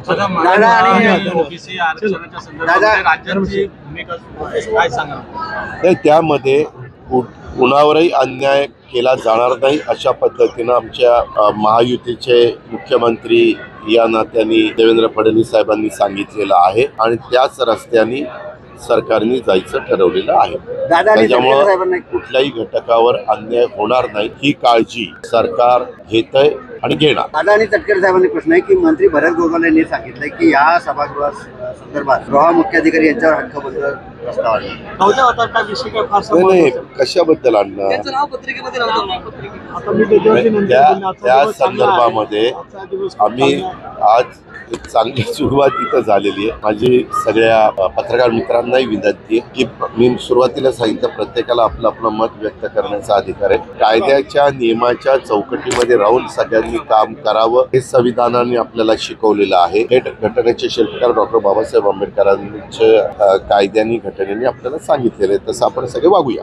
दादा आणि ओबीसी आरक्षणाच्या संदर्भात राज्याची भूमिका काय सांगा? नाही, त्यामध्ये कुणावरही अन्याय केला जाणार नाही अशा पद्धतीनं आमच्या महायुतीचे मुख्यमंत्री या नात्याने देवेंद्र फडणवीस साहेबांनी सांगितलेलं आहे आणि त्याच रस्त्याने सरकारने जायचं ठरवलेलं आहे. त्याच्यामुळे कुठल्याही घटकावर अन्याय होणार नाही ही काळजी सरकार घेतंय आणि घेणार. दादा आणि तटकरे साहेबांनी प्रश्न आहे की मंत्री भरत गोगावले यांनी सांगितलंय की या सभागृहासंदर्भात मुख्याधिकारी यांच्यावर हक्कबद्ध प्रस्ताव नाही, कशाबद्दल आणणार त्या संदर्भामध्ये आम्ही आज एक चांगली सुरुवात इथं झालेली आहे. माझी सगळ्या पत्रकार मित्रांनाही विनंती आहे की मी सुरुवातीला सांगितलं प्रत्येकाला आपलं आपलं मत व्यक्त करण्याचा अधिकार आहे. कायद्याच्या नियमाच्या चौकटीमध्ये राहून सगळ्यांनी काम करावं हे संविधानाने आपल्याला शिकवलेलं आहे. हे घटनेचे शिल्पकार डॉक्टर बाबासाहेब आंबेडकरांच्या कायद्याने घटनेने आपल्याला सांगितलेलं आहे. तसं आपण सगळे वागूया.